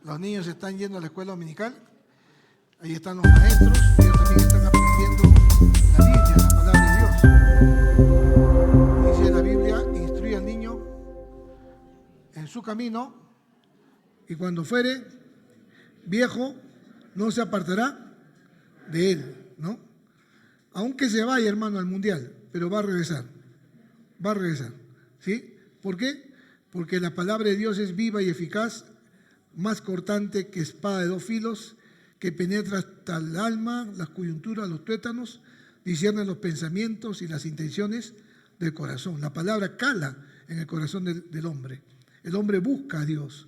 Los niños están yendo a la escuela dominical. Ahí están los maestros. Ellos también están aprendiendo la Biblia, la palabra de Dios. Dice la Biblia: instruye al niño en su camino, y cuando fuere viejo no se apartará de él, ¿no? Aunque se vaya, hermano, al mundial, pero va a regresar. Va a regresar, ¿sí? ¿Por qué? Porque la palabra de Dios es viva y eficaz, más cortante que espada de dos filos, que penetra hasta el alma, las coyunturas, los tuétanos, discierne los pensamientos y las intenciones del corazón. La palabra cala en el corazón del hombre. El hombre busca a Dios,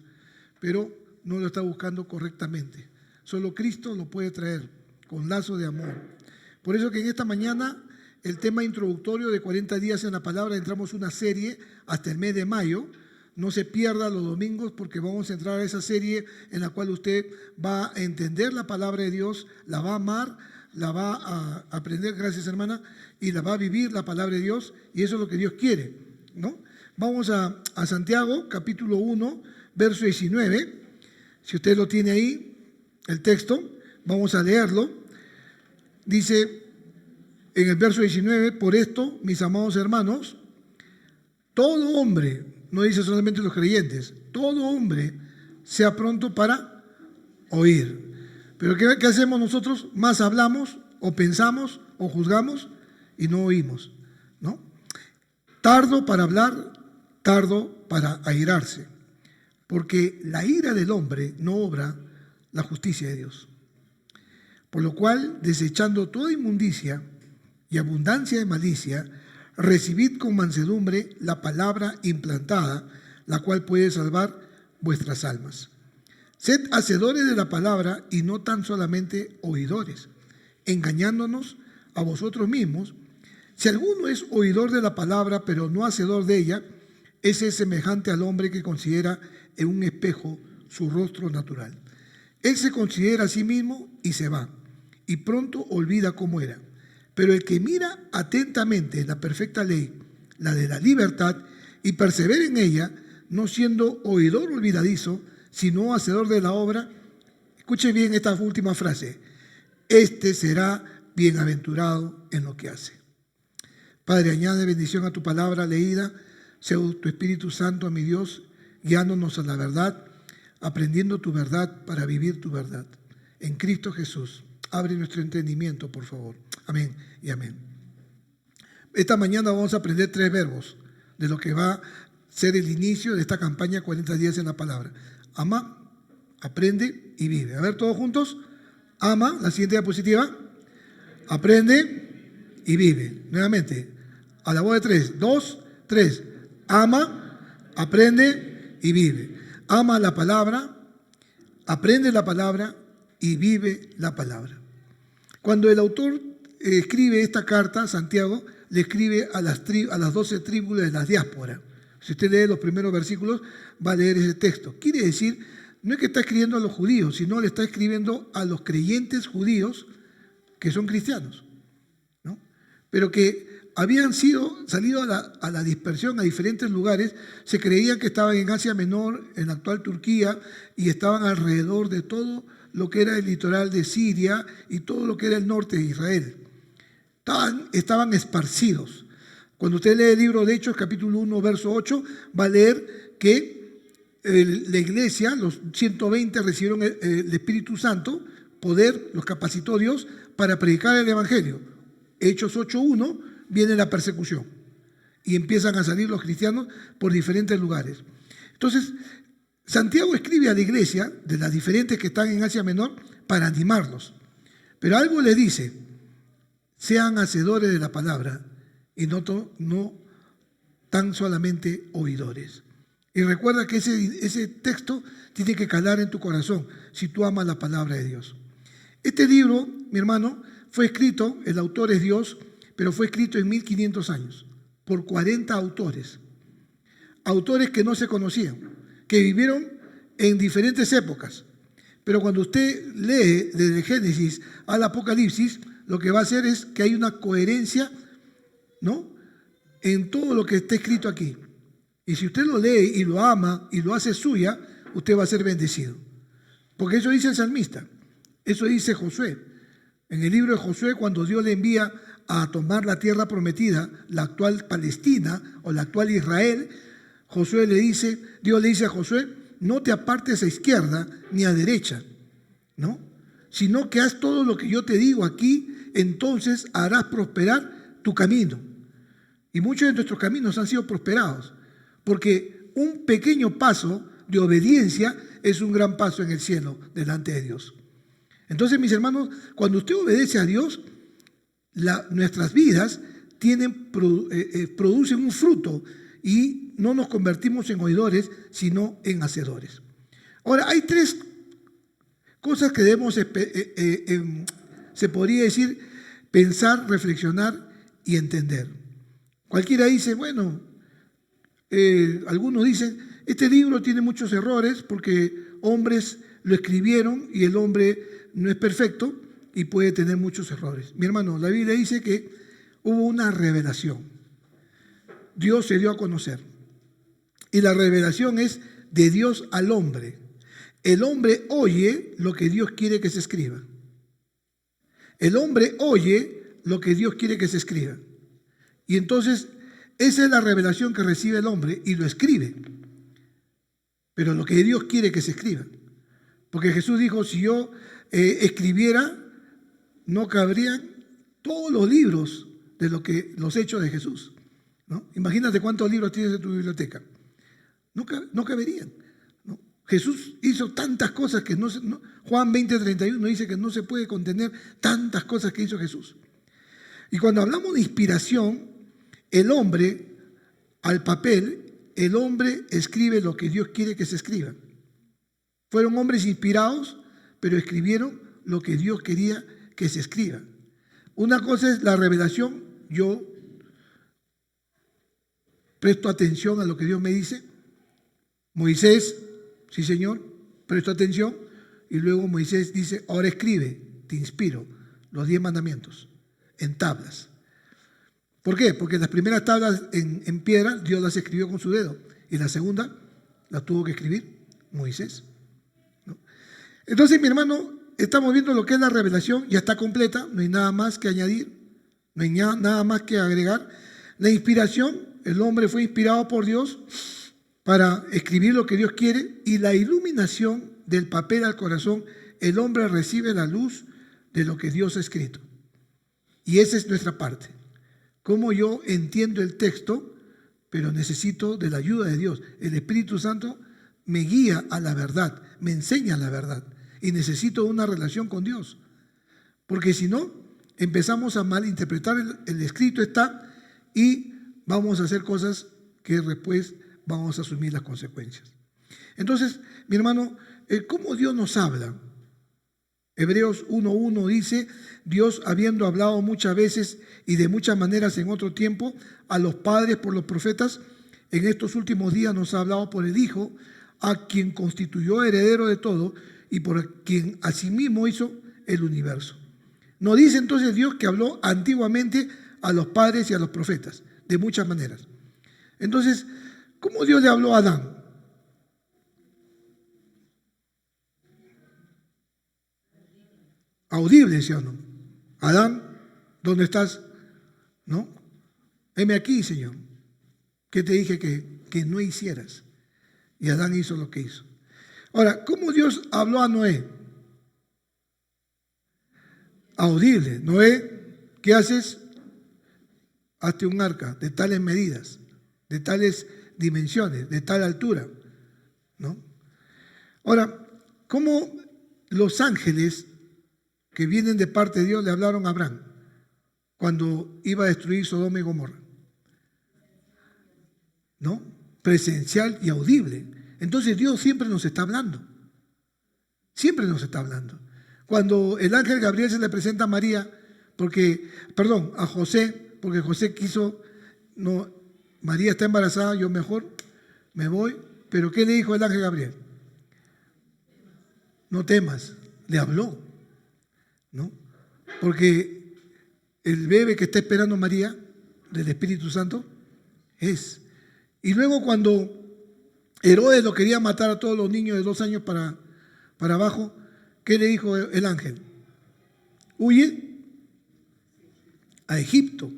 pero no lo está buscando correctamente. Solo Cristo lo puede traer con lazo de amor. Por eso que en esta mañana el tema introductorio de 40 días en la palabra, entramos una serie hasta el mes de mayo. No se pierda los domingos, porque vamos a entrar a esa serie en la cual usted va a entender la palabra de Dios, la va a amar, la va a aprender, gracias hermana, y la va a vivir la palabra de Dios, y eso es lo que Dios quiere, ¿no? Vamos a Santiago, capítulo 1, verso 19. Si usted lo tiene ahí, el texto, vamos a leerlo. Dice en el verso 19: por esto, mis amados hermanos, todo hombre, no dice solamente los creyentes, todo hombre sea pronto para oír. Pero ¿qué hacemos nosotros? Más hablamos, o pensamos, o juzgamos, y no oímos, ¿no? Tardo para hablar, tardo para airarse, porque la ira del hombre no obra la justicia de Dios. Por lo cual, desechando toda inmundicia y abundancia de malicia, recibid con mansedumbre la palabra implantada, la cual puede salvar vuestras almas. Sed hacedores de la palabra y no tan solamente oidores, engañándonos a vosotros mismos. Si alguno es oidor de la palabra, pero no hacedor de ella, ese es semejante al hombre que considera en un espejo su rostro natural. Él se considera a sí mismo y se va, y pronto olvida cómo era. Pero el que mira atentamente la perfecta ley, la de la libertad, y persevera en ella, no siendo oidor olvidadizo, sino hacedor de la obra, escuche bien esta última frase: este será bienaventurado en lo que hace. Padre, añade bendición a tu palabra leída, sea tu Espíritu Santo, a mi Dios, guiándonos a la verdad, aprendiendo tu verdad para vivir tu verdad. En Cristo Jesús, abre nuestro entendimiento, por favor. Amén y amén. Esta mañana vamos a aprender 3 verbos de lo que va a ser el inicio de esta campaña 40 días en la palabra. Ama, aprende y vive. A ver, todos juntos. Ama, la siguiente diapositiva. Aprende y vive. Nuevamente, a la voz de 3. 2, 3. Ama, aprende y vive. Ama la palabra, aprende la palabra y vive la palabra. Cuando el autor escribe esta carta, Santiago le escribe a las 12 tribus de la diáspora. Si usted lee los primeros versículos, va a leer ese texto. Quiere decir, no es que está escribiendo a los judíos, sino le está escribiendo a los creyentes judíos que son cristianos, ¿no? Pero que habían salido a la dispersión a diferentes lugares. Se creían que estaban en Asia Menor, en la actual Turquía, y estaban alrededor de todo lo que era el litoral de Siria y todo lo que era el norte de Israel. Estaban esparcidos. Cuando usted lee el libro de Hechos, capítulo 1, verso 8, va a leer que la iglesia, los 120 recibieron el Espíritu Santo, poder, los capacitó Dios para predicar el Evangelio. Hechos 8.1, viene la persecución y empiezan a salir los cristianos por diferentes lugares. Entonces, Santiago escribe a la iglesia de las diferentes que están en Asia Menor para animarlos. Pero algo le dice: sean hacedores de la palabra y no tan solamente oidores. Y recuerda que ese texto tiene que calar en tu corazón si tú amas la palabra de Dios. Este libro, mi hermano, fue escrito, el autor es Dios, pero fue escrito en 1500 años por 40 autores. Autores que no se conocían, que vivieron en diferentes épocas. Pero cuando usted lee desde Génesis al Apocalipsis, lo que va a hacer es que hay una coherencia, ¿no?, en todo lo que está escrito aquí. Y si usted lo lee y lo ama y lo hace suya, usted va a ser bendecido. Porque eso dice el salmista, eso dice Josué. En el libro de Josué, cuando Dios le envía a tomar la tierra prometida, la actual Palestina o la actual Israel, Dios le dice a Josué, no te apartes a izquierda ni a derecha, ¿no? Sino que haz todo lo que yo te digo aquí, entonces harás prosperar tu camino. Y muchos de nuestros caminos han sido prosperados, porque un pequeño paso de obediencia es un gran paso en el cielo delante de Dios. Entonces, mis hermanos, cuando usted obedece a Dios, nuestras vidas producen un fruto y no nos convertimos en oidores, sino en hacedores. Ahora, hay tres cosas que debemos, se podría decir, pensar, reflexionar y entender. Cualquiera dice, bueno, algunos dicen, este libro tiene muchos errores porque hombres lo escribieron y el hombre no es perfecto y puede tener muchos errores. Mi hermano, la Biblia dice que hubo una revelación. Dios se dio a conocer. Y la revelación es de Dios al hombre. El hombre oye lo que Dios quiere que se escriba. El hombre oye lo que Dios quiere que se escriba. Y entonces, esa es la revelación que recibe el hombre y lo escribe. Pero lo que Dios quiere que se escriba. Porque Jesús dijo, si yo escribiera, no cabrían todos los libros de los hechos de Jesús, ¿no? Imagínate cuántos libros tienes en tu biblioteca. No caberían, ¿no? Jesús hizo tantas cosas que Juan 20:31 dice que no se puede contener tantas cosas que hizo Jesús. Y cuando hablamos de inspiración, el hombre al papel, el hombre escribe lo que Dios quiere que se escriba. Fueron hombres inspirados, pero escribieron lo que Dios quería que se escriba. Una cosa es la revelación, yo presto atención a lo que Dios me dice. Moisés, sí Señor, presto atención, y luego Moisés dice, ahora escribe, te inspiro, los 10 mandamientos en tablas. ¿Por qué? Porque las primeras tablas en piedra Dios las escribió con su dedo, y la segunda las tuvo que escribir Moisés, ¿no? Entonces, mi hermano, estamos viendo lo que es la revelación, ya está completa, no hay nada más que añadir, no hay nada más que agregar. La inspiración, el hombre fue inspirado por Dios para escribir lo que Dios quiere, y la iluminación del papel al corazón, el hombre recibe la luz de lo que Dios ha escrito. Y esa es nuestra parte. Cómo yo entiendo el texto, pero necesito de la ayuda de Dios. El Espíritu Santo me guía a la verdad, me enseña la verdad, y necesito una relación con Dios. Porque si no, empezamos a malinterpretar el escrito está, y vamos a hacer cosas que después vamos a asumir las consecuencias. Entonces, mi hermano, ¿cómo Dios nos habla? Hebreos 1:1 dice, Dios, habiendo hablado muchas veces y de muchas maneras en otro tiempo a los padres por los profetas, en estos últimos días nos ha hablado por el Hijo, a quien constituyó heredero de todo y por quien asimismo hizo el universo. Nos dice entonces Dios que habló antiguamente a los padres y a los profetas, de muchas maneras. Entonces, ¿cómo Dios le habló a Adán? Audible, ¿sí o no? Adán, ¿dónde estás? ¿No? Heme aquí, Señor. ¿Qué te dije que no hicieras? Y Adán hizo lo que hizo. Ahora, ¿cómo Dios habló a Noé? Audible. Noé, ¿qué haces? Hazte un arca de tales medidas, de tales dimensiones, de tal altura, ¿no? Ahora, ¿cómo los ángeles que vienen de parte de Dios le hablaron a Abraham cuando iba a destruir Sodoma y Gomorra? ¿No? Presencial y audible. Entonces Dios siempre nos está hablando. Siempre nos está hablando. Cuando el ángel Gabriel se le presenta a María, a José, porque José quiso, no, María está embarazada, yo mejor me voy, pero ¿qué le dijo el ángel Gabriel? No temas, le habló, ¿no? Porque el bebé que está esperando María, del Espíritu Santo, es. Y luego cuando Herodes lo quería matar a todos los niños de 2 años para para abajo, ¿qué le dijo el ángel? Huye a Egipto,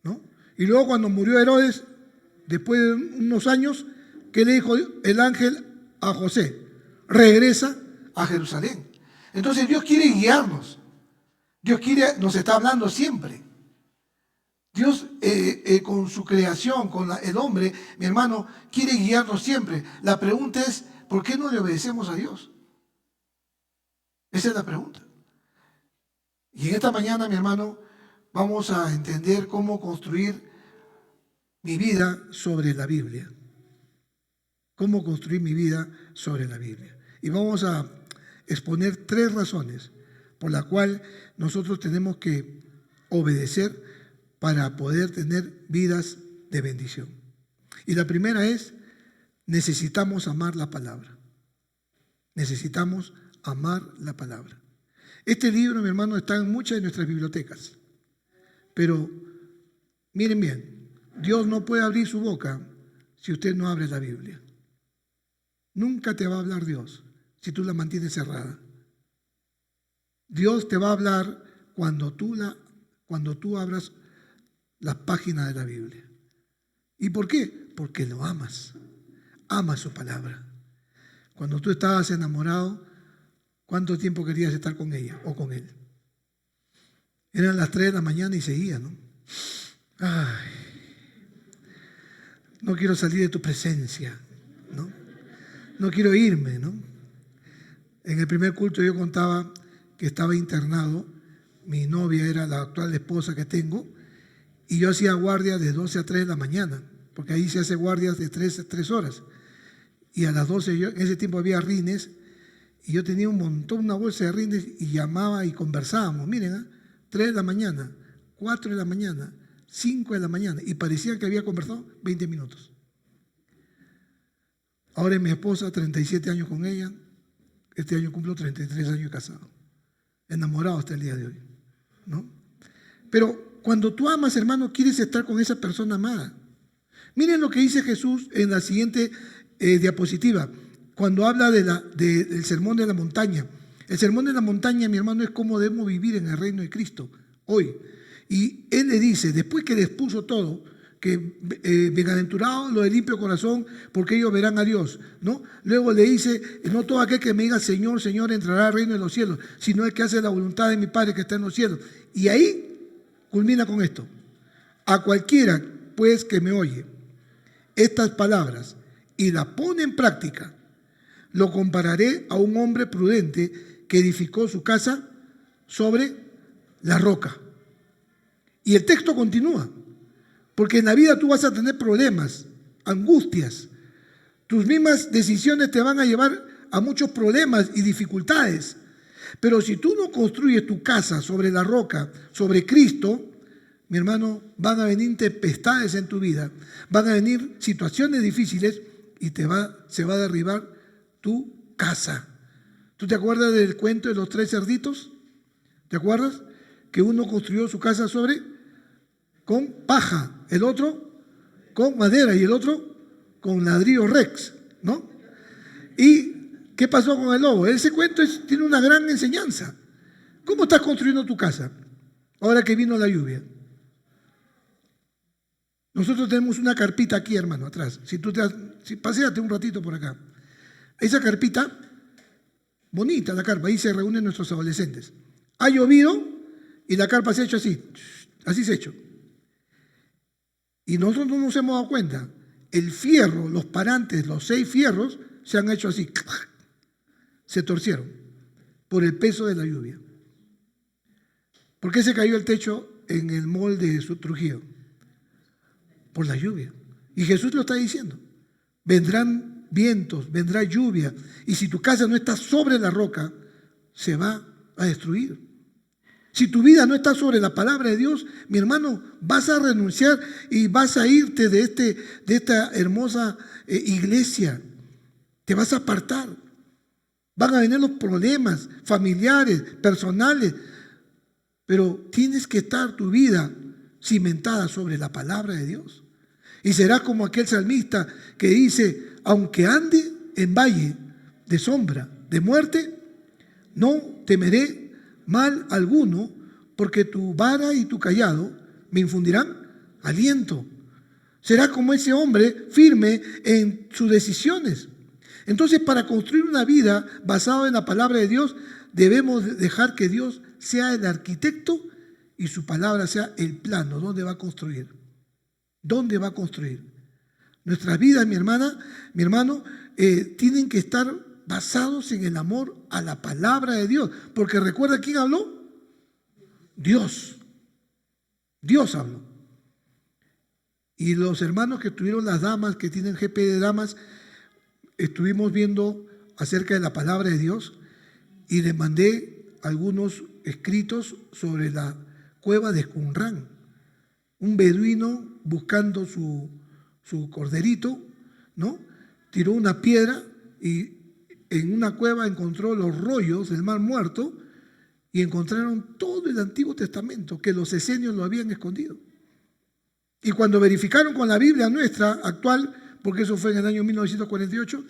¿no? Y luego cuando murió Herodes, después de unos años, ¿qué le dijo el ángel a José? Regresa a Jerusalén. Entonces Dios quiere guiarnos. Dios nos está hablando siempre. Dios con su creación, con el hombre, mi hermano, quiere guiarnos siempre. La pregunta es, ¿por qué no le obedecemos a Dios? Esa es la pregunta. Y en esta mañana, mi hermano, vamos a entender cómo construir mi vida sobre la Biblia. Cómo construir mi vida sobre la Biblia. Y vamos a exponer 3 razones por las cuales nosotros tenemos que obedecer para poder tener vidas de bendición. Y la primera es, necesitamos amar la palabra. Necesitamos amar la palabra. Este libro, mi hermano, está en muchas de nuestras bibliotecas. Pero, miren bien, Dios no puede abrir su boca si usted no abre la Biblia. Nunca te va a hablar Dios si tú la mantienes cerrada. Dios te va a hablar cuando tú abras las páginas de la Biblia. ¿Y por qué? Porque lo amas. Amas su palabra. Cuando tú estabas enamorado, ¿cuánto tiempo querías estar con ella o con él? Eran las 3 de la mañana y seguía, ¿no? Ay, no quiero salir de tu presencia, ¿no? No quiero irme, ¿no? En el primer culto yo contaba que estaba internado. Mi novia era la actual esposa que tengo. Y yo hacía guardia de 12 a 3 de la mañana, porque ahí se hace guardias de 3 horas. Y a las 12, en ese tiempo había rines, y yo tenía un montón, una bolsa de rines, y llamaba y conversábamos. Miren, 3 de la mañana, 4 de la mañana, 5 de la mañana, y parecía que había conversado 20 minutos. Ahora es mi esposa, 37 años con ella, este año cumplo 33 años casado, enamorado hasta el día de hoy, ¿no? Pero cuando tú amas, hermano, quieres estar con esa persona amada. Miren lo que dice Jesús en la siguiente diapositiva, cuando habla del sermón de la montaña. El sermón de la montaña, mi hermano, es cómo debemos vivir en el reino de Cristo hoy. Y Él le dice, después que les puso todo, que bienaventurados los de limpio corazón, porque ellos verán a Dios, ¿no? Luego le dice, no todo aquel que me diga Señor, Señor, entrará al reino de los cielos, sino el que hace la voluntad de mi Padre que está en los cielos. Y ahí culmina con esto. A cualquiera, pues, que me oye estas palabras y las pone en práctica, lo compararé a un hombre prudente que edificó su casa sobre la roca. Y el texto continúa, porque en la vida tú vas a tener problemas, angustias. Tus mismas decisiones te van a llevar a muchos problemas y dificultades. Pero si tú no construyes tu casa sobre la roca, sobre Cristo, mi hermano, van a venir tempestades en tu vida, van a venir situaciones difíciles y se va a derribar tu casa. ¿Tú te acuerdas del cuento de los 3 cerditos? ¿Te acuerdas? Que uno construyó su casa con paja, el otro con madera y el otro con ladrillo rex, ¿no? ¿Y qué pasó con el lobo? Ese cuento tiene una gran enseñanza. ¿Cómo estás construyendo tu casa ahora que vino la lluvia? Nosotros tenemos una carpita aquí, hermano, atrás. Paséate un ratito por acá. Esa carpita, bonita la carpa, ahí se reúnen nuestros adolescentes. Ha llovido y la carpa se ha hecho así se ha hecho. Y nosotros no nos hemos dado cuenta. El fierro, los parantes, los 6 fierros se han hecho así. Se torcieron por el peso de la lluvia. ¿Por qué se cayó el techo en el mall de Trujillo? Por la lluvia. Y Jesús lo está diciendo. Vendrán vientos, vendrá lluvia. Y si tu casa no está sobre la roca, se va a destruir. Si tu vida no está sobre la palabra de Dios, mi hermano, vas a renunciar y vas a irte de esta hermosa iglesia. Te vas a apartar. Van a venir los problemas familiares, personales. Pero tienes que estar tu vida cimentada sobre la palabra de Dios. Y será como aquel salmista que dice, aunque ande en valle de sombra, de muerte, no temeré mal alguno, porque tu vara y tu cayado me infundirán aliento. Será como ese hombre firme en sus decisiones. Entonces, para construir una vida basada en la palabra de Dios, debemos dejar que Dios sea el arquitecto y su palabra sea el plano. ¿Dónde va a construir? ¿Dónde va a construir? Nuestras vidas, mi hermana, mi hermano, tienen que estar basados en el amor a la palabra de Dios. Porque recuerda quién habló. Dios. Dios habló. Y los hermanos que tuvieron las damas, que tienen GP de damas, estuvimos viendo acerca de la palabra de Dios y les mandé algunos escritos sobre la cueva de Qumran. Un beduino buscando su corderito, ¿no? Tiró una piedra y en una cueva encontró los rollos del Mar Muerto y encontraron todo el Antiguo Testamento que los esenios lo habían escondido. Y cuando verificaron con la Biblia nuestra actual, porque eso fue en el año 1948,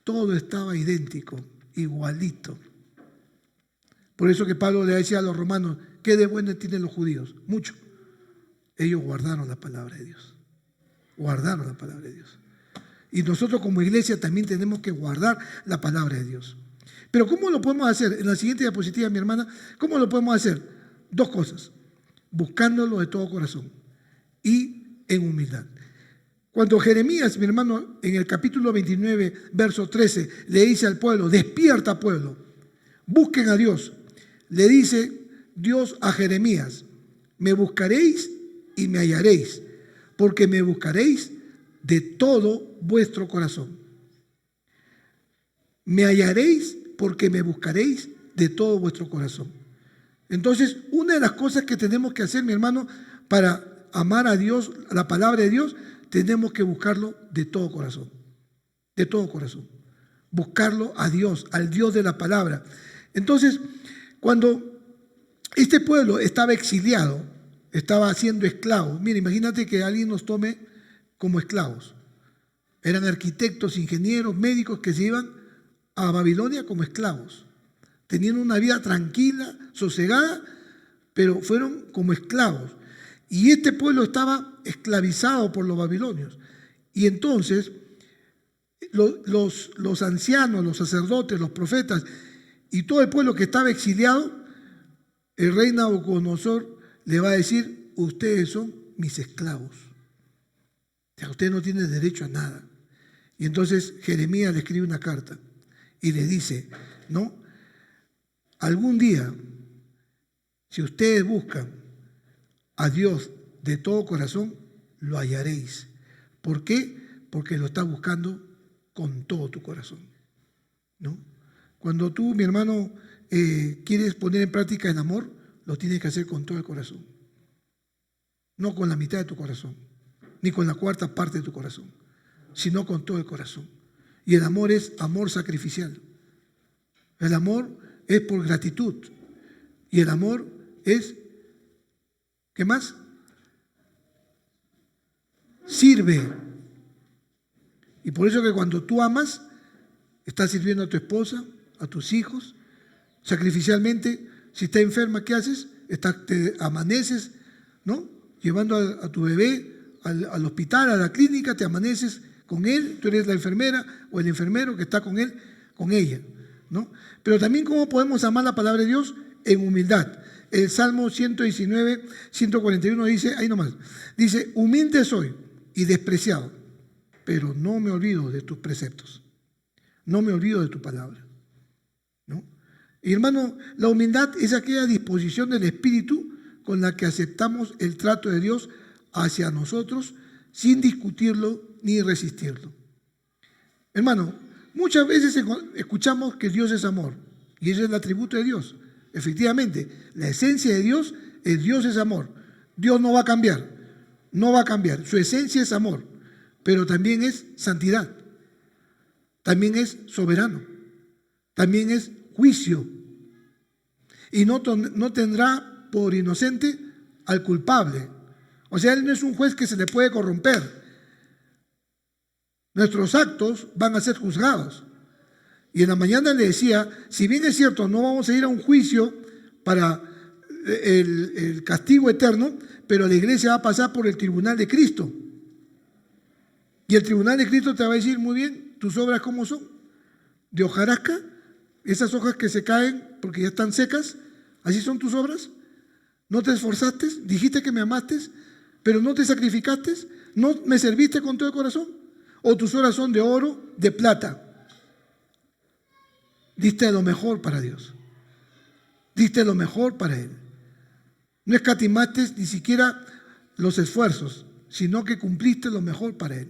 todo estaba idéntico, igualito. Por eso que Pablo le decía a los romanos, ¿qué de bueno tienen los judíos? Mucho. Ellos guardaron la palabra de Dios. Guardaron la palabra de Dios. Y nosotros como iglesia también tenemos que guardar la palabra de Dios. Pero ¿cómo lo podemos hacer? En la siguiente diapositiva, mi hermana, ¿cómo lo podemos hacer? Dos cosas. Buscándolo de todo corazón y en humildad. Cuando Jeremías, mi hermano, en el capítulo 29, verso 13, le dice al pueblo, despierta pueblo, busquen a Dios. Le dice Dios a Jeremías, me buscaréis y me hallaréis, porque me buscaréis de todo vuestro corazón. Me hallaréis porque me buscaréis de todo vuestro corazón. Entonces, una de las cosas que tenemos que hacer, mi hermano, para amar a Dios, a la palabra de Dios, tenemos que buscarlo de todo corazón. De todo corazón. Buscarlo a Dios, al Dios de la palabra. Entonces, cuando este pueblo estaba exiliado, estaba siendo esclavo. Mira, imagínate que alguien nos tome como esclavos. Eran arquitectos, ingenieros, médicos que se iban a Babilonia como esclavos. Tenían una vida tranquila, sosegada, pero fueron como esclavos. Y este pueblo estaba esclavizado por los babilonios. Y entonces los ancianos, los sacerdotes, los profetas y todo el pueblo que estaba exiliado, el rey Nabucodonosor le va a decir, ustedes son mis esclavos. O sea, ustedes no tienen derecho a nada. Y entonces Jeremías le escribe una carta y le dice, no, algún día, si ustedes buscan a Dios de todo corazón, lo hallaréis. ¿Por qué? Porque lo estás buscando con todo tu corazón, ¿no? Cuando tú, mi hermano, quieres poner en práctica el amor, lo tienes que hacer con todo el corazón. No con la mitad de tu corazón, ni con la cuarta parte de tu corazón, sino con todo el corazón. Y el amor es amor sacrificial. El amor es por gratitud. Y el amor es, ¿qué más? Sirve. Y por eso que cuando tú amas, estás sirviendo a tu esposa, a tus hijos, sacrificialmente. Si está enferma, ¿qué haces? Te amaneces, ¿no? Llevando a tu bebé al hospital, a la clínica, te amaneces con él, tú eres la enfermera o el enfermero que está con él, con ella, ¿no? Pero también, ¿cómo podemos amar la palabra de Dios? En humildad. El Salmo 119, 141 dice, ahí nomás, dice, humilde soy y despreciado, pero no me olvido de tus preceptos, no me olvido de tu palabra, ¿no? Y hermano, la humildad es aquella disposición del espíritu con la que aceptamos el trato de Dios hacia nosotros sin discutirlo ni resistirlo. Hermano, muchas veces escuchamos que Dios es amor y ese es el atributo de Dios. Efectivamente, la esencia de Dios es amor. Dios no va a cambiar, no va a cambiar. Su esencia es amor, pero también es santidad, también es soberano, también es juicio. Y no tendrá por inocente al culpable. O sea, Él no es un juez que se le puede corromper. Nuestros actos van a ser juzgados. Y en la mañana le decía, si bien es cierto, no vamos a ir a un juicio para el castigo eterno, pero la iglesia va a pasar por el tribunal de Cristo. Y el tribunal de Cristo te va a decir, muy bien, tus obras ¿cómo son? De hojarasca, esas hojas que se caen porque ya están secas, ¿así son tus obras? ¿No te esforzaste? ¿Dijiste que me amaste, pero no te sacrificaste? ¿No me serviste con todo el corazón? ¿O tus obras son de oro, de plata? Diste lo mejor para Dios. Diste lo mejor para Él. No escatimaste ni siquiera los esfuerzos, sino que cumpliste lo mejor para Él.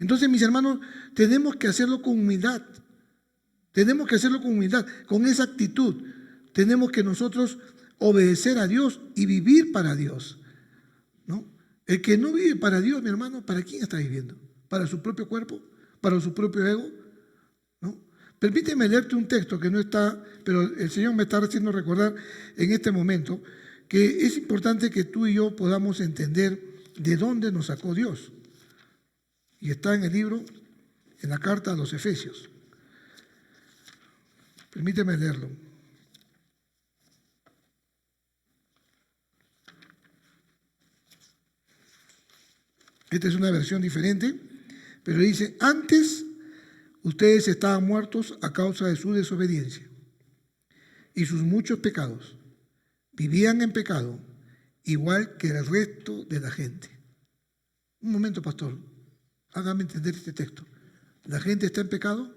Entonces, mis hermanos, tenemos que hacerlo con humildad. Tenemos que hacerlo con humildad, con esa actitud. Tenemos que nosotros obedecer a Dios y vivir para Dios, ¿no? El que no vive para Dios, mi hermano, ¿para quién está viviendo? ¿Para su propio cuerpo? ¿Para su propio ego? ¿No? Permíteme leerte un texto que no está, pero el Señor me está haciendo recordar en este momento que es importante que tú y yo podamos entender de dónde nos sacó Dios. Y está en el libro, en la carta a los Efesios. Permíteme leerlo. Esta es una versión diferente, pero dice, antes ustedes estaban muertos a causa de su desobediencia y sus muchos pecados. Vivían en pecado, igual que el resto de la gente. Un momento, pastor, hágame entender este texto. ¿La gente está en pecado?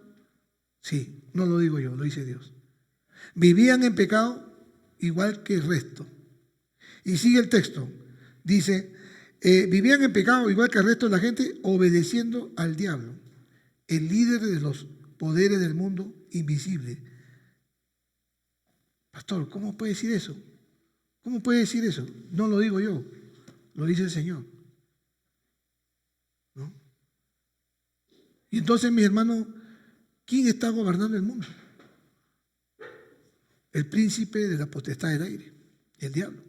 Sí, no lo digo yo, lo dice Dios. Vivían en pecado, igual que el resto. Y sigue el texto, dice, vivían en pecado igual que el resto de la gente, obedeciendo al diablo, el líder de los poderes del mundo invisible. Pastor, ¿cómo puede decir eso? ¿Cómo puede decir eso? No lo digo yo, lo dice el Señor, ¿no? Y entonces, mis hermanos, ¿quién está gobernando el mundo? El príncipe de la potestad del aire, el diablo.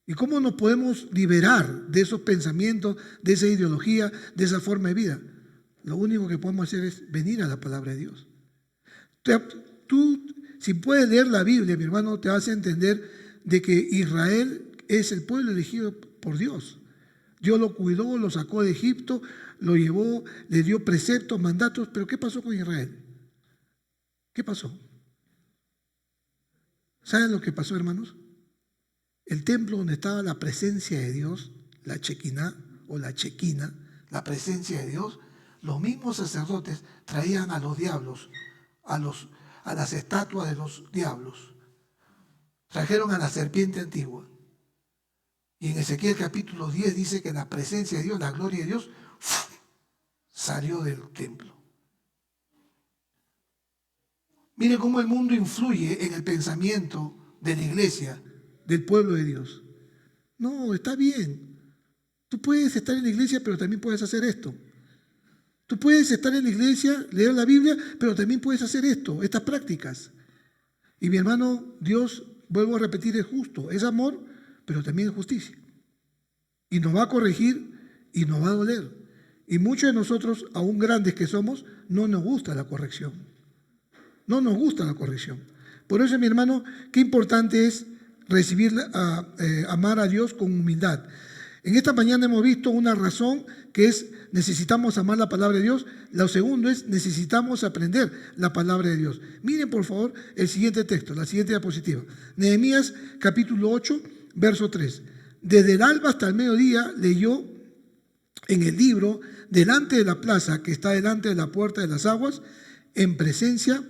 ¿Y cómo nos podemos liberar de esos pensamientos, de esa ideología, de esa forma de vida? Lo único que podemos hacer es venir a la palabra de Dios. Tú, si puedes leer la Biblia, mi hermano, te vas a entender de que Israel es el pueblo elegido por Dios. Dios lo cuidó, lo sacó de Egipto, lo llevó, le dio preceptos, mandatos. Pero ¿qué pasó con Israel? ¿Qué pasó? ¿Saben lo que pasó, hermanos? El templo donde estaba la presencia de Dios, la Chequiná o la Chequina, la presencia de Dios, los mismos sacerdotes traían a los diablos, a las estatuas de los diablos. Trajeron a la serpiente antigua. Y en Ezequiel capítulo 10 dice que la presencia de Dios, la gloria de Dios, salió del templo. Miren cómo el mundo influye en el pensamiento de la iglesia, del pueblo de Dios. No, está bien. Tú puedes estar en la iglesia, pero también puedes hacer esto. Tú puedes estar en la iglesia, leer la Biblia, pero también puedes hacer esto, estas prácticas. Y mi hermano, Dios, vuelvo a repetir, es justo, es amor, pero también es justicia. Y nos va a corregir y nos va a doler. Y muchos de nosotros, aún grandes que somos, no nos gusta la corrección. No nos gusta la corrección. Por eso, mi hermano, qué importante es recibir, amar a Dios con humildad. En esta mañana hemos visto una razón que es necesitamos amar la palabra de Dios. Lo segundo es necesitamos aprender la palabra de Dios. Miren por favor el siguiente texto, la siguiente diapositiva. Nehemías capítulo 8, verso 3. Desde el alba hasta el mediodía leyó en el libro delante de la plaza que está delante de la puerta de las aguas, en presencia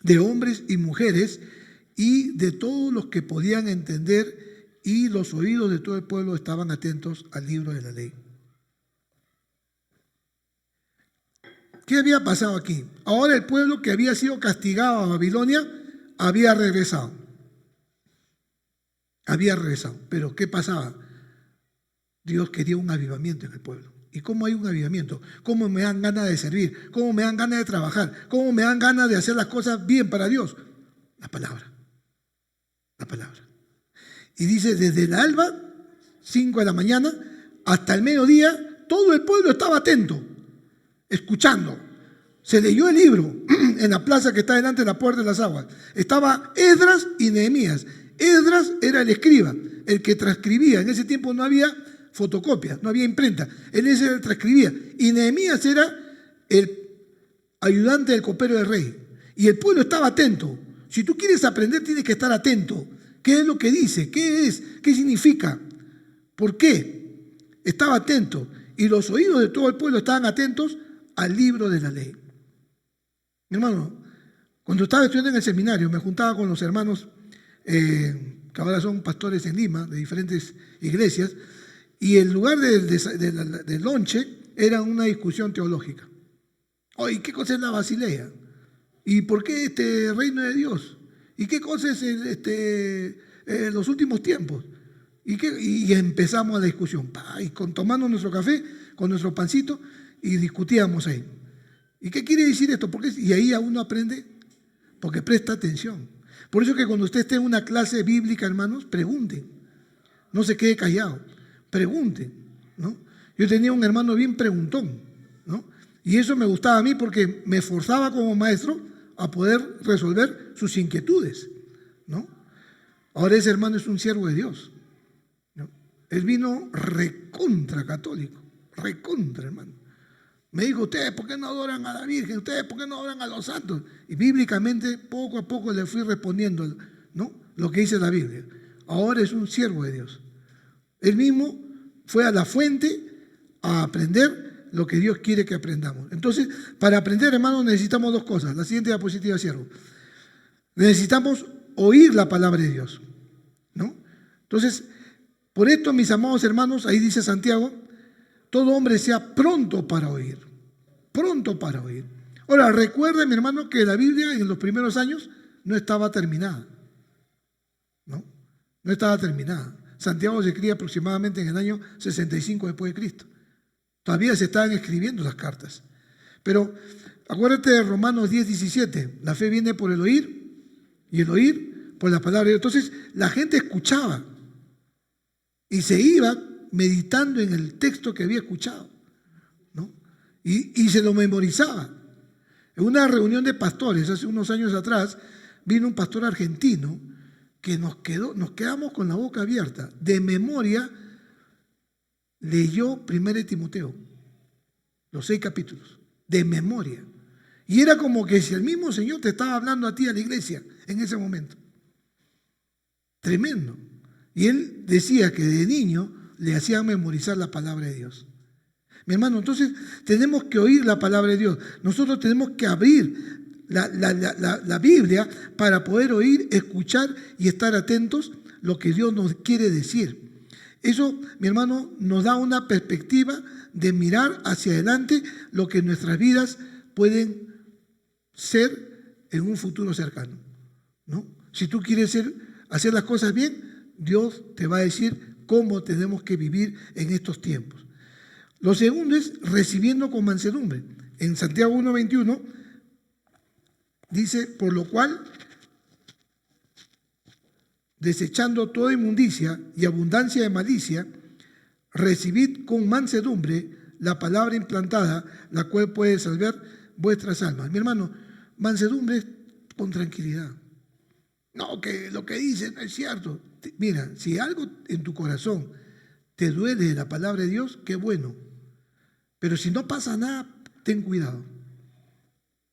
de hombres y mujeres y de todos los que podían entender, y los oídos de todo el pueblo estaban atentos al libro de la ley. ¿Qué había pasado aquí? Ahora el pueblo que había sido castigado a Babilonia había regresado. Había regresado. Pero ¿qué pasaba? Dios quería un avivamiento en el pueblo. ¿Y cómo hay un avivamiento? ¿Cómo me dan ganas de servir? ¿Cómo me dan ganas de trabajar? ¿Cómo me dan ganas de hacer las cosas bien para Dios? La palabra. La palabra. Y dice, desde el alba, 5 de la mañana, hasta el mediodía, todo el pueblo estaba atento, escuchando. Se leyó el libro en la plaza que está delante de la puerta de las aguas. Estaba Esdras y Nehemías. Esdras era el escriba, el que transcribía. En ese tiempo no había fotocopia, no había imprenta. Él era el que transcribía. Y Nehemías era el ayudante del copero del rey. Y el pueblo estaba atento. Si tú quieres aprender, tienes que estar atento. ¿Qué es lo que dice? ¿Qué es? ¿Qué significa? ¿Por qué? Estaba atento. Y los oídos de todo el pueblo estaban atentos al libro de la ley. Mi hermano, cuando estaba estudiando en el seminario, me juntaba con los hermanos que ahora son pastores en Lima, de diferentes iglesias, y el lugar del lonche era una discusión teológica. Oye, ¿qué cosa es la Basilea? ¿Y por qué este reino de Dios? ¿Y qué cosa es los últimos tiempos? Y empezamos la discusión. Y tomando nuestro café, con nuestro pancito, y discutíamos ahí. ¿Y qué quiere decir esto? Y ahí uno aprende, porque presta atención. Por eso que cuando usted esté en una clase bíblica, hermanos, pregunten. No se quede callado. Pregunten, ¿no? Yo tenía un hermano bien preguntón, ¿no? Y eso me gustaba a mí porque me esforzaba como maestro a poder resolver sus inquietudes, ¿no? Ahora ese hermano es un siervo de Dios, ¿no? Él vino recontra católico, recontra, hermano. Me dijo, ustedes, ¿por qué no adoran a la Virgen? Ustedes, ¿por qué no adoran a los santos? Y bíblicamente, poco a poco le fui respondiendo, ¿no?, lo que dice la Biblia. Ahora es un siervo de Dios. Él mismo fue a la fuente a aprender lo que Dios quiere que aprendamos. Entonces, para aprender, hermanos, necesitamos dos cosas. La siguiente diapositiva, cierro. Necesitamos oír la palabra de Dios, ¿no? Entonces, por esto, mis amados hermanos, ahí dice Santiago, todo hombre sea pronto para oír. Pronto para oír. Ahora, recuerden, mi hermano, que la Biblia en los primeros años no estaba terminada. ¿No? No estaba terminada. Santiago se escribe aproximadamente en el año 65 después de Cristo. Todavía se estaban escribiendo las cartas. Pero acuérdate de Romanos 10:17. La fe viene por el oír y el oír por la palabra de Dios. Entonces, la gente escuchaba y se iba meditando en el texto que había escuchado, ¿no? Y se lo memorizaba. En una reunión de pastores, hace unos años atrás, vino un pastor argentino que nos quedamos con la boca abierta. De memoria, leyó 1 Timoteo, los 6 capítulos, de memoria. Y era como que si el mismo Señor te estaba hablando a ti, a la iglesia, en ese momento. Tremendo. Y él decía que de niño le hacían memorizar la palabra de Dios. Mi hermano, entonces tenemos que oír la palabra de Dios. Nosotros tenemos que abrir la Biblia para poder oír, escuchar y estar atentos a lo que Dios nos quiere decir. Eso, mi hermano, nos da una perspectiva de mirar hacia adelante lo que nuestras vidas pueden ser en un futuro cercano, ¿no? Si tú quieres hacer las cosas bien, Dios te va a decir cómo tenemos que vivir en estos tiempos. Lo segundo es recibiendo con mansedumbre. En Santiago 1:21 dice, por lo cual, desechando toda inmundicia y abundancia de malicia, recibid con mansedumbre la palabra implantada, la cual puede salvar vuestras almas. Mi hermano, mansedumbre es con tranquilidad. No, que lo que dice no es cierto. Mira, si algo en tu corazón te duele de la palabra de Dios, qué bueno. Pero si no pasa nada, ten cuidado,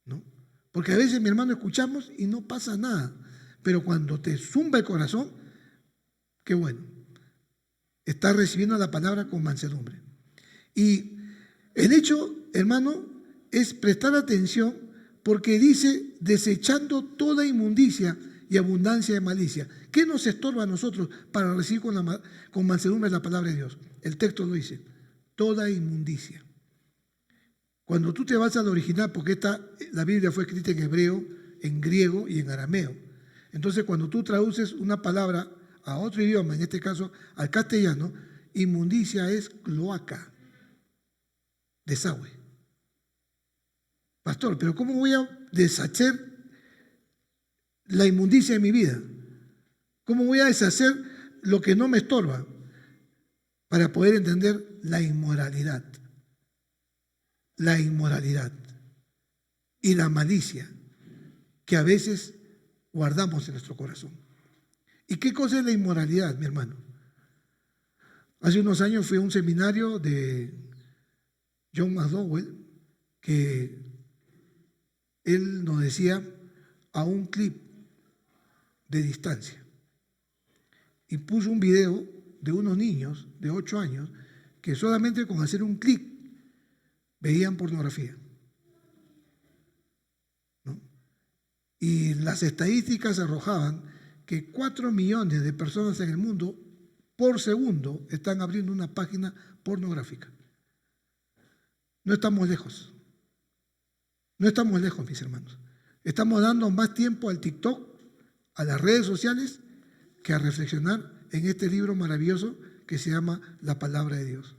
¿no? Porque a veces, mi hermano, escuchamos y no pasa nada. Pero cuando te zumba el corazón, qué bueno. Estás recibiendo la palabra con mansedumbre. Y el hecho, hermano, es prestar atención porque dice, desechando toda inmundicia y abundancia de malicia. ¿Qué nos estorba a nosotros para recibir con mansedumbre la palabra de Dios? El texto lo dice, toda inmundicia. Cuando tú te vas al original, porque la Biblia fue escrita en hebreo, en griego y en arameo. Entonces, cuando tú traduces una palabra a otro idioma, en este caso al castellano, inmundicia es cloaca, desagüe. Pastor, pero ¿cómo voy a deshacer la inmundicia de mi vida? ¿Cómo voy a deshacer lo que no me estorba? Para poder entender la inmoralidad. La inmoralidad. y la malicia que a veces guardamos en nuestro corazón. ¿Y qué cosa es la inmoralidad, mi hermano? Hace unos años fui a un seminario de John McDowell, que él nos decía a un clip de distancia, y puso un video de unos niños de 8 años que solamente con hacer un clic veían pornografía, ¿no? Y las estadísticas arrojaban que 4 millones de personas en el mundo por segundo están abriendo una página pornográfica. No estamos lejos. No estamos lejos, mis hermanos. Estamos dando más tiempo al TikTok, a las redes sociales, que a reflexionar en este libro maravilloso que se llama la Palabra de Dios.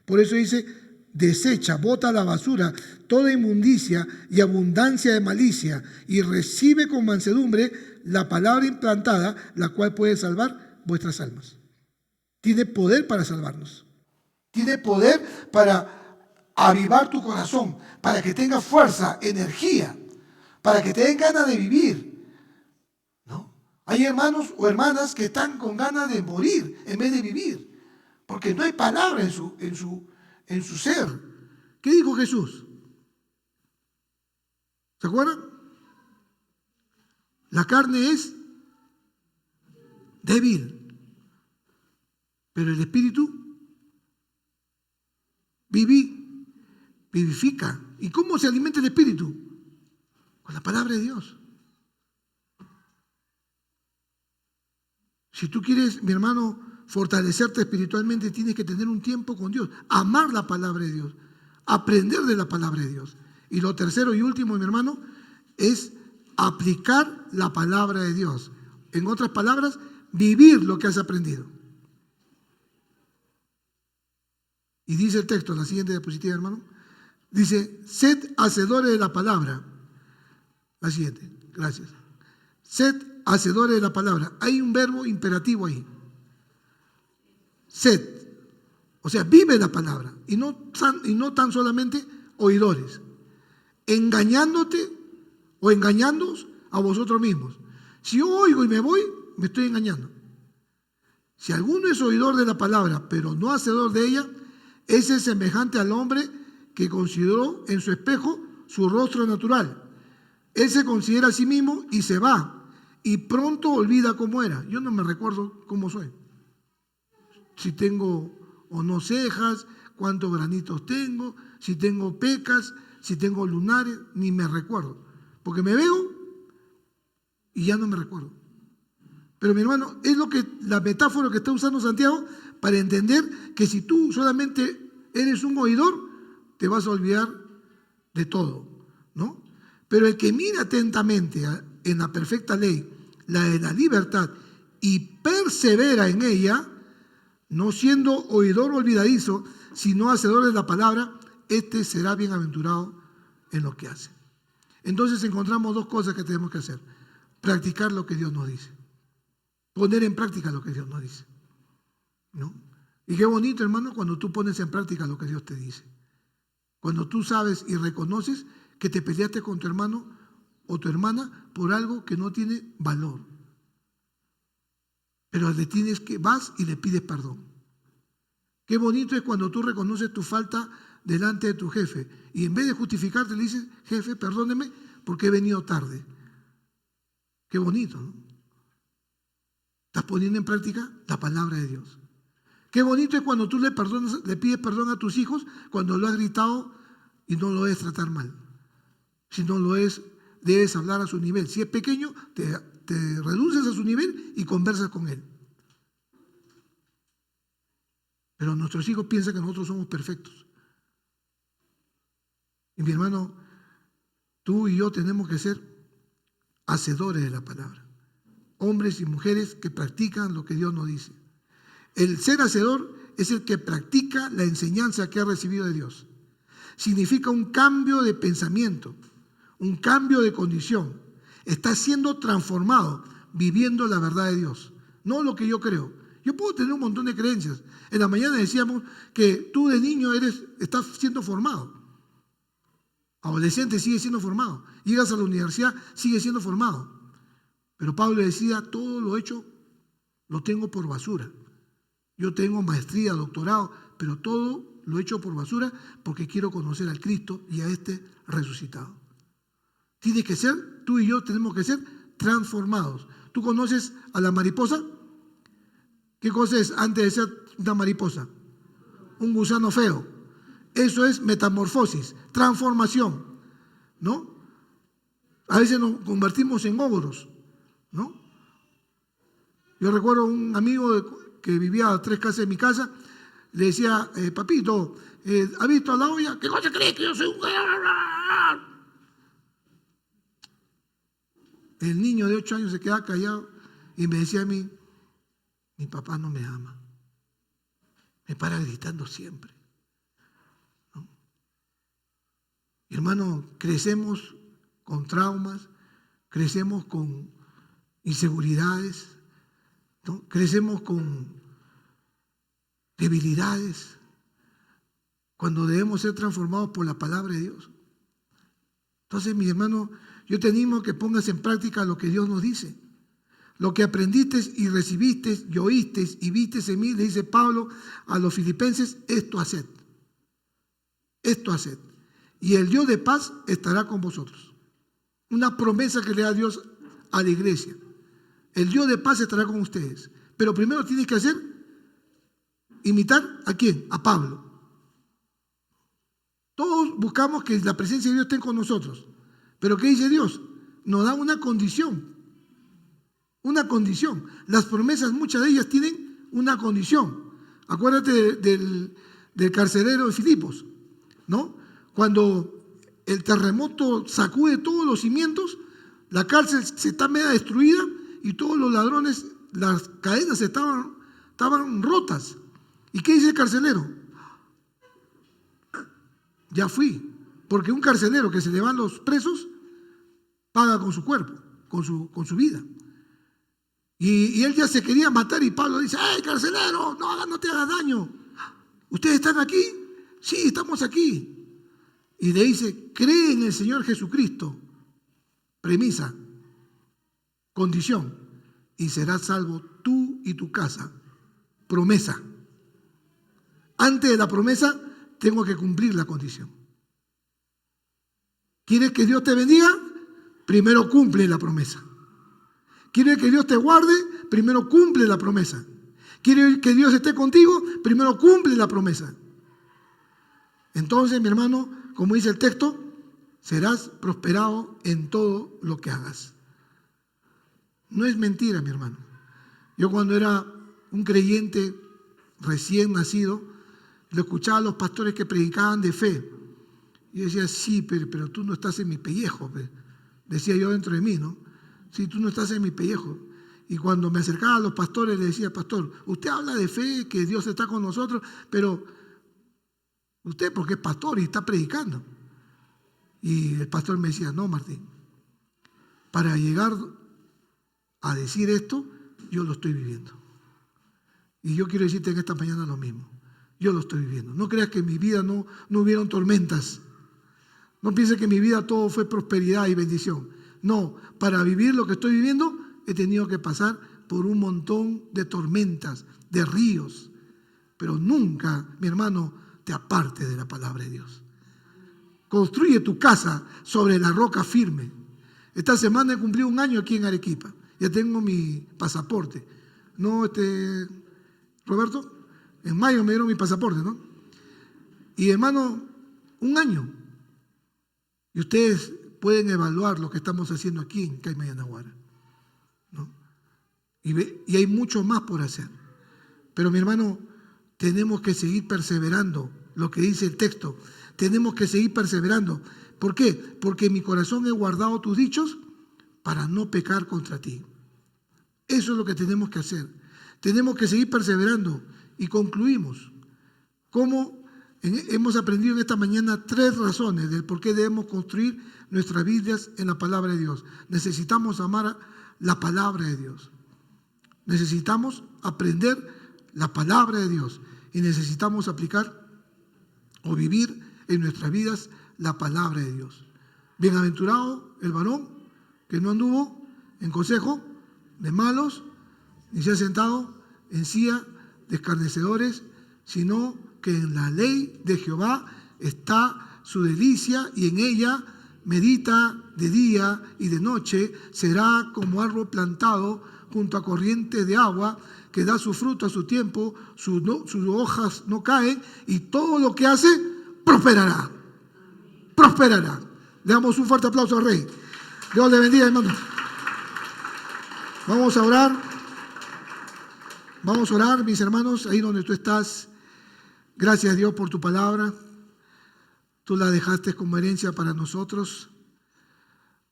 Por eso dice: desecha, bota a la basura toda inmundicia y abundancia de malicia, y recibe con mansedumbre la palabra implantada, la cual puede salvar vuestras almas. Tiene poder para salvarnos. Tiene poder para avivar tu corazón, para que tengas fuerza, energía, para que te den ganas de vivir, ¿no? Hay hermanos o hermanas que están con ganas de morir en vez de vivir, porque no hay palabra en su ser. ¿Qué dijo Jesús? ¿Se acuerdan? La carne es débil, pero el espíritu vivifica. ¿Y cómo se alimenta el espíritu? Con la palabra de Dios. Si tú quieres, mi hermano, fortalecerte espiritualmente, tienes que tener un tiempo con Dios, amar la palabra de Dios, aprender de la palabra de Dios. Y lo tercero y último, mi hermano, es aplicar la palabra de Dios. En otras palabras, vivir lo que has aprendido. Y dice el texto, la siguiente diapositiva, hermano, dice: sed hacedores de la palabra. La siguiente, gracias. Sed hacedores de la palabra. Hay un verbo imperativo ahí. Sed. O sea, vive la palabra. Y no tan solamente oidores. Engañándote o engañándoos a vosotros mismos. Si yo oigo y me voy, me estoy engañando. Si alguno es oidor de la palabra, pero no hacedor de ella, ese es semejante al hombre que consideró en su espejo su rostro natural. Él se considera a sí mismo y se va, y pronto olvida cómo era. Yo no me recuerdo cómo soy. Si tengo o no cejas, cuántos granitos tengo, si tengo pecas, si tengo lunares, ni me recuerdo. Porque me veo y ya no me recuerdo. Pero mi hermano, es la metáfora que está usando Santiago para entender que si tú solamente eres un oidor, te vas a olvidar de todo, ¿no? Pero el que mira atentamente en la perfecta ley, la de la libertad, y persevera en ella, no siendo oidor olvidadizo, sino hacedor de la palabra, este será bienaventurado en lo que hace. Entonces encontramos dos cosas que tenemos que hacer: practicar lo que Dios nos dice, poner en práctica lo que Dios nos dice, ¿no? Y qué bonito, hermano, cuando tú pones en práctica lo que Dios te dice. Cuando tú sabes y reconoces que te peleaste con tu hermano o tu hermana por algo que no tiene valor. Pero vas y le pides perdón. Qué bonito es cuando tú reconoces tu falta delante de tu jefe y en vez de justificarte le dices: jefe, perdóneme porque he venido tarde. Qué bonito, ¿no? Estás poniendo en práctica la palabra de Dios. Qué bonito es cuando tú le pides perdón a tus hijos cuando lo has gritado y no lo debes tratar mal. Si no lo debes hablar a su nivel. Si es pequeño, te reduces a su nivel y conversas con él. Pero nuestros hijos piensan que nosotros somos perfectos. Y mi hermano, tú y yo tenemos que ser hacedores de la palabra. Hombres y mujeres que practican lo que Dios nos dice. El ser hacedor es el que practica la enseñanza que ha recibido de Dios. Significa un cambio de pensamiento, un cambio de condición. Está siendo transformado, viviendo la verdad de Dios, no lo que yo creo. Yo puedo tener un montón de creencias. En la mañana decíamos que tú de niño estás siendo formado. Adolescente, sigue siendo formado. Llegas a la universidad, sigue siendo formado. Pero Pablo decía, todo lo hecho lo tengo por basura. Yo tengo maestría, doctorado, pero todo lo hecho por basura porque quiero conocer al Cristo y a este resucitado. Tiene que ser, tú y yo tenemos que ser transformados. ¿Tú conoces a la mariposa? ¿Qué cosa es antes de ser una mariposa? Un gusano feo. Eso es metamorfosis, transformación, ¿no? A veces nos convertimos en ogros, ¿no? Yo recuerdo un amigo que vivía a 3 casas de mi casa, le decía, papito, ¿ha visto a la olla? ¿Qué cosa crees que yo soy un...? El niño de 8 años se quedaba callado y me decía a mí, mi papá no me ama. Me para gritando siempre. ¿No? Hermano, crecemos con traumas, crecemos con inseguridades, ¿no? Crecemos con debilidades, cuando debemos ser transformados por la palabra de Dios. Entonces, mi hermano, yo te animo a que pongas en práctica lo que Dios nos dice. Lo que aprendiste y recibiste y oíste y viste en mí, le dice Pablo a los filipenses, esto haced. Esto haced. Y el Dios de paz estará con vosotros. Una promesa que le da Dios a la iglesia. El Dios de paz estará con ustedes. Pero primero tienes que hacer, imitar ¿a quién? A Pablo. Todos buscamos que la presencia de Dios esté con nosotros. Pero ¿qué dice Dios? Nos da una condición. Una condición. Las promesas, muchas de ellas tienen una condición. Acuérdate del carcelero de Filipos, ¿no? Cuando el terremoto sacude todos los cimientos, la cárcel se está media destruida y todos los ladrones, las cadenas estaban rotas. ¿Y qué dice el carcelero? Ya fui. Porque un carcelero que se le van los presos paga con su cuerpo, con su vida. Y él ya se quería matar y Pablo dice, ¡ay, carcelero! No te hagas daño. ¿Ustedes están aquí? Sí, estamos aquí. Y le dice, cree en el Señor Jesucristo. Premisa, condición, y serás salvo tú y tu casa. Promesa. Antes de la promesa, tengo que cumplir la condición. ¿Quieres que Dios te bendiga? Primero cumple la promesa. ¿Quieres que Dios te guarde? Primero cumple la promesa. ¿Quieres que Dios esté contigo? Primero cumple la promesa. Entonces, mi hermano, como dice el texto, serás prosperado en todo lo que hagas. No es mentira, mi hermano. Yo cuando era un creyente recién nacido, le escuchaba a los pastores que predicaban de fe. Y yo decía, sí, pero tú no estás en mi pellejo, decía yo dentro de mí, ¿no? Sí, tú no estás en mi pellejo. Y cuando me acercaba a los pastores, le decía, pastor, usted habla de fe, que Dios está con nosotros, pero usted porque es pastor y está predicando. Y el pastor me decía, no, Martín, para llegar a decir esto, yo lo estoy viviendo. Y yo quiero decirte en esta mañana lo mismo. Yo lo estoy viviendo. No creas que en mi vida no hubieron tormentas. No pienses que en mi vida todo fue prosperidad y bendición. No, para vivir lo que estoy viviendo he tenido que pasar por un montón de tormentas, de ríos. Pero nunca, mi hermano, te apartes de la palabra de Dios. Construye tu casa sobre la roca firme. Esta semana he cumplido 1 año aquí en Arequipa. Ya tengo mi pasaporte. ¿No, Roberto? En mayo me dieron mi pasaporte, ¿no? Y hermano, 1 año. Y ustedes pueden evaluar lo que estamos haciendo aquí en Caimán Yanaguara, ¿no? Y hay mucho más por hacer. Pero mi hermano, tenemos que seguir perseverando, lo que dice el texto. Tenemos que seguir perseverando. ¿Por qué? Porque en mi corazón he guardado tus dichos para no pecar contra ti. Eso es lo que tenemos que hacer. Tenemos que seguir perseverando. Y concluimos. ¿Cómo? Hemos aprendido en esta mañana 3 razones del por qué debemos construir nuestras vidas en la palabra de Dios. Necesitamos amar la palabra de Dios. Necesitamos aprender la palabra de Dios. Y necesitamos aplicar o vivir en nuestras vidas la palabra de Dios. Bienaventurado el varón que no anduvo en consejo de malos, ni se ha sentado en silla de escarnecedores, sino que en la ley de Jehová está su delicia, y en ella medita de día y de noche. Será como árbol plantado junto a corrientes de agua, que da su fruto a su tiempo, sus hojas no caen, y todo lo que hace prosperará. Prosperará. Le damos un fuerte aplauso al Rey. Dios le bendiga, hermanos. Vamos a orar. Vamos a orar, mis hermanos, ahí donde tú estás. Gracias a Dios por tu palabra. Tú la dejaste como herencia para nosotros.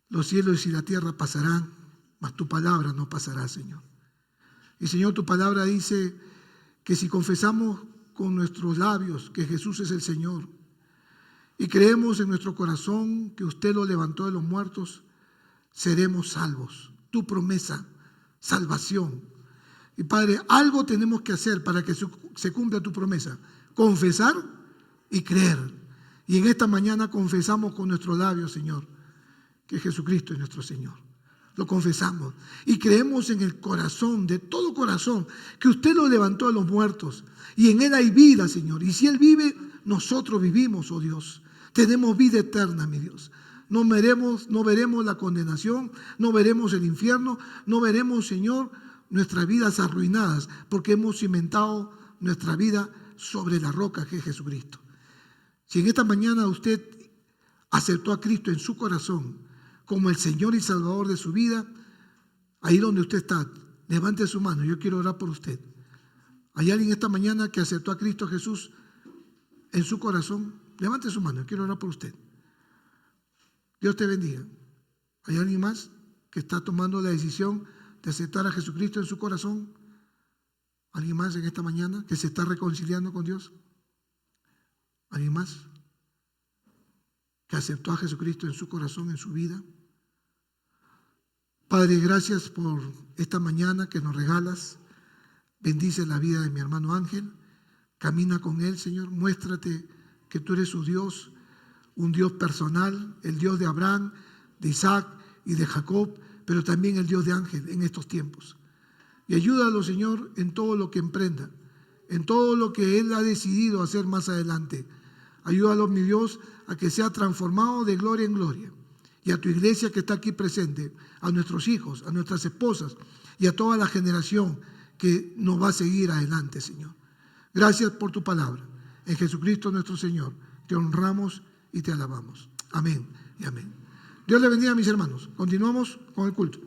Los cielos y la tierra pasarán, mas tu palabra no pasará, Señor. Y Señor, tu palabra dice que si confesamos con nuestros labios que Jesús es el Señor y creemos en nuestro corazón que usted lo levantó de los muertos, seremos salvos. Tu promesa, salvación. Y Padre, algo tenemos que hacer para que se cumpla tu promesa. Confesar y creer. Y en esta mañana confesamos con nuestros labios, Señor, que Jesucristo es nuestro Señor. Lo confesamos y creemos en el corazón, de todo corazón, que usted lo levantó de los muertos y en él hay vida, Señor. Y si él vive, nosotros vivimos, oh Dios. Tenemos vida eterna, mi Dios. No veremos la condenación, no veremos el infierno, no veremos, Señor, nuestras vidas arruinadas, porque hemos cimentado nuestra vida sobre la roca que es Jesucristo. Si en esta mañana usted aceptó a Cristo en su corazón como el Señor y Salvador de su vida, ahí donde usted está, levante su mano, yo quiero orar por usted. ¿Hay alguien esta mañana que aceptó a Cristo Jesús en su corazón? Levante su mano, yo quiero orar por usted. Dios te bendiga. ¿Hay alguien más que está tomando la decisión de aceptar a Jesucristo en su corazón? ¿Alguien más en esta mañana que se está reconciliando con Dios? ¿Alguien más que aceptó a Jesucristo en su corazón, en su vida? Padre, gracias por esta mañana que nos regalas. Bendice la vida de mi hermano Ángel. Camina con él, Señor. Muéstrate que tú eres su Dios, un Dios personal, el Dios de Abraham, de Isaac y de Jacob, pero también el Dios de Ángel en estos tiempos. Y ayúdalo, Señor, en todo lo que emprenda, en todo lo que él ha decidido hacer más adelante. Ayúdalo, mi Dios, a que sea transformado de gloria en gloria. Y a tu iglesia que está aquí presente, a nuestros hijos, a nuestras esposas y a toda la generación que nos va a seguir adelante, Señor. Gracias por tu palabra. En Jesucristo nuestro Señor, te honramos y te alabamos. Amén y amén. Dios le bendiga, mis hermanos. Continuamos con el culto.